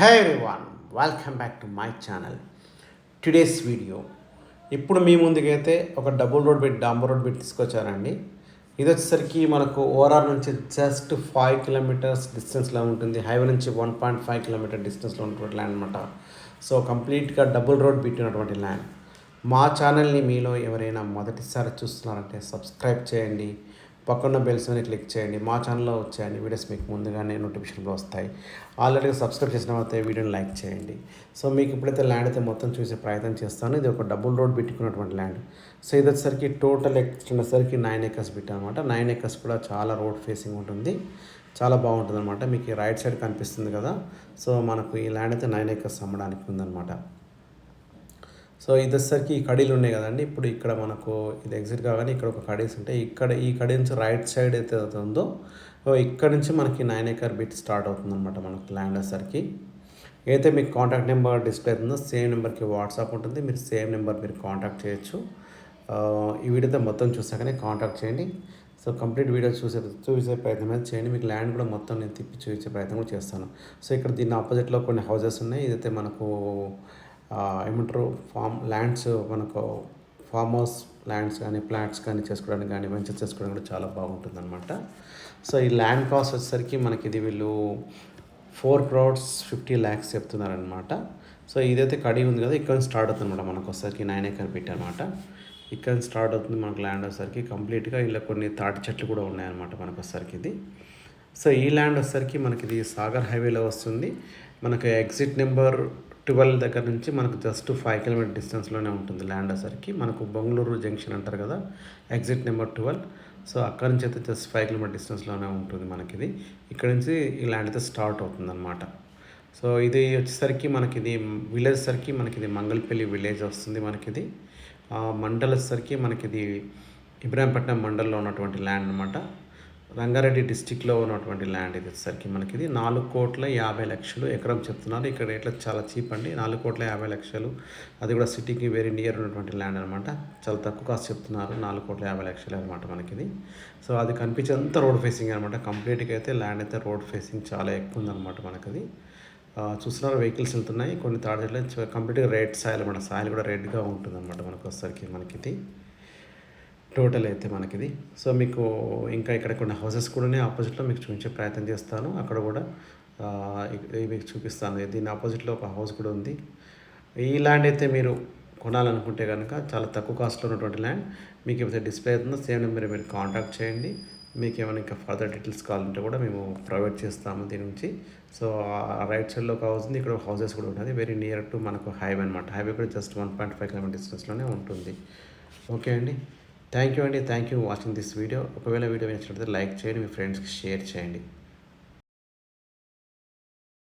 Hey everyone, welcome back to my channel. Today's video ఇప్పుడు మీ ముందుకైతే ఒక డబుల్ రోడ్ బిట్ డాంబర్ రోడ్ బిట్ తీసుకొచ్చానండి. ఇది వచ్చేసరికి మనకు ఓఆర్ఆర్ నుంచి జస్ట్ 5 కిలోమీటర్స్ డిస్టెన్స్లో ఉంటుంది. హైవే నుంచి 1.5 కిలోమీటర్ డిస్టెన్స్లో ఉన్నటువంటి ల్యాండ్ అనమాట. సో కంప్లీట్గా డబుల్ రోడ్ బిట్ ఉన్నటువంటి ల్యాండ్. మా ఛానల్ని మీలో ఎవరైనా మొదటిసారి చూస్తున్నారంటే సబ్స్క్రైబ్ చేయండి, పక్కన బెల్స్ అని క్లిక్ చేయండి. మా ఛానల్లో వచ్చాయండి వీడియోస్ మీకు ముందుగానే నోటిఫికేషన్లో వస్తాయి. ఆల్రెడీ సబ్స్క్రైబ్ చేసిన తర్వాత వీడియోని లైక్ చేయండి. సో మీకు ఇప్పుడైతే ల్యాండ్ అయితే మొత్తం చూసే ప్రయత్నం చేస్తాను. ఇది ఒక డబుల్ రోడ్ పెట్టుకున్నటువంటి ల్యాండ్. సో ఇది వచ్చేసరికి టోటల్ వచ్చేసరికి 9 acres బిట్ అనమాట. 9 acres కూడా చాలా రోడ్ ఫేసింగ్ ఉంటుంది, చాలా బాగుంటుంది అనమాట. మీకు రైట్ సైడ్ కనిపిస్తుంది కదా. సో మనకు ఈ ల్యాండ్ అయితే 9 acres అమ్మడానికి ఉందన్నమాట. సో ఇది వచ్చేసరికి ఈ కడీలు ఉన్నాయి కదండి. ఇప్పుడు ఇక్కడ మనకు ఇది ఎగ్జిట్ కాగానే ఇక్కడ ఒక కడీస్ ఉంటాయి. ఈ కడీ నుంచి రైట్ సైడ్ అయితే ఉందో ఇక్కడ నుంచి మనకి 9 acre బిట్ స్టార్ట్ అవుతుంది అనమాట. మనకు ల్యాండ్ వచ్చేసరికి అయితే మీకు కాంటాక్ట్ నెంబర్ డిస్ప్లే అవుతుందో సేమ్ నెంబర్కి వాట్సాప్ ఉంటుంది. మీరు సేమ్ నెంబర్ మీరు కాంటాక్ట్ చేయొచ్చు. ఈ వీడియోతో మొత్తం చూసాకనే కాంటాక్ట్ చేయండి. సో కంప్లీట్ వీడియో చూసే ప్రయత్నం అయితే చేయండి. మీకు ల్యాండ్ కూడా మొత్తం నేను తిప్పి చూపించే ప్రయత్నం కూడా చేస్తాను. సో ఇక్కడ దీని ఆపోజిట్లో కొన్ని హౌసెస్ ఉన్నాయి. ఇదైతే మనకు ఏమంటారు ల్యాండ్స్, మనకు ఫామ్ హౌస్ ల్యాండ్స్ కానీ ప్లాట్స్ కానీ చేసుకోవడానికి కానీ వెంచర్ చేసుకోవడానికి కూడా చాలా బాగుంటుంది అనమాట. సో ఈ ల్యాండ్ కాస్ట్ వచ్చేసరికి మనకి ఇది వీళ్ళు 4,50,00,000 చెప్తున్నారనమాట. సో ఇదైతే కడి ఉంది కదా, ఇక్కడ స్టార్ట్ అవుతుంది అనమాట. మనకు వచ్చేసరికి 9 acre బిట్ అనమాట. ఇక్కడ స్టార్ట్ అవుతుంది మనకు ల్యాండ్ వచ్చేసరికి. కంప్లీట్గా ఇలా కొన్ని తాటి చెట్లు కూడా ఉన్నాయన్నమాట మనకు వచ్చేసరికి ఇది. సో ఈ ల్యాండ్ వచ్చేసరికి మనకి ఇది సాగర్ హైవేలో వస్తుంది. మనకు ఎగ్జిట్ నెంబర్ 12 దగ్గర నుంచి మనకు జస్ట్ 5 కిలోమీటర్ డిస్టెన్స్లోనే ఉంటుంది ల్యాండ్ వచ్చేసరికి. మనకు బెంగళూరు జంక్షన్ అంటారు కదా, ఎగ్జిట్ నెంబర్ 12. సో అక్కడ నుంచి అయితే జస్ట్ 5 కిలోమీటర్ డిస్టెన్స్లోనే ఉంటుంది మనకిది. ఇక్కడ నుంచి ఈ ల్యాండ్ అయితే స్టార్ట్ అవుతుంది అనమాట. సో ఇది వచ్చేసరికి మనకిది విలేజ్ సరికి మనకిది మంగళపల్లి విలేజ్ వస్తుంది మనకిది. మండల్ వచ్చేసరికి మనకిది ఇబ్రాహీంపట్నం మండల్లో ఉన్నటువంటి ల్యాండ్ అనమాట. రంగారెడ్డి డిస్టిక్లో ఉన్నటువంటి ల్యాండ్ ఇది వచ్చేసరికి మనకిది 4,50,00,000 ఎకరం చెప్తున్నారు. ఇక్కడ రేట్లు చాలా చీప్ అండి, 4,50,00,000. అది కూడా సిటీకి వెరీ నియర్ ఉన్నటువంటి ల్యాండ్ అనమాట. చాలా తక్కువ కాస్ట్ చెప్తున్నారు, 4,50,00,000 అనమాట మనకిది. సో అది కనిపించేంత రోడ్ ఫేసింగ్ అనమాట. కంప్లీట్గా అయితే ల్యాండ్ అయితే రోడ్ ఫేసింగ్ చాలా ఎక్కువ ఉందన్నమాట మనకది. చూస్తున్నారు వెహికల్స్ వెళ్తున్నాయి. కొన్ని తాడు కంప్లీట్గా రెడ్ సాయిల్ అనమాట. సాయిల్ కూడా రెడ్గా ఉంటుంది అనమాట మనకు వచ్చేసరికి మనకిది టోటల్ అయితే మనకిది. సో మీకు ఇంకా ఇక్కడ కొన్ని హౌసెస్ కూడా ఆపోజిట్లో మీకు చూపించే ప్రయత్నం చేస్తాను. అక్కడ కూడా మీకు చూపిస్తాను. దీని ఆపోజిట్లో ఒక హౌస్ కూడా ఉంది. ఈ ల్యాండ్ అయితే మీరు కొనాలనుకుంటే కనుక చాలా తక్కువ కాస్ట్లో ఉన్నటువంటి ల్యాండ్. మీకు ఏమైతే డిస్ప్లే అవుతుందో సేమ్ నెంబర్ మీరు కాంటాక్ట్ చేయండి. మీకు ఏమైనా ఇంకా ఫర్దర్ డీటెయిల్స్ కావాలంటే కూడా మేము ప్రొవైడ్ చేస్తాము దీని నుంచి. సో రైట్ సైడ్లో ఒక హౌస్ ఉంది, ఇక్కడ హౌసెస్ కూడా ఉంటుంది. వెరీ నియర్ టు మనకు హైవే అనమాట. హైవే కూడా జస్ట్ 1.5 కిలోమీటర్ డిస్టెన్స్లోనే ఉంటుంది. ఓకే అండి, థ్యాంక్ యూ అండి. Thank you watching this video. ఒకవేళ వీడియో నచ్చినట్లయితే లైక్ చేయండి, మీ ఫ్రెండ్స్కి షేర్ చేయండి.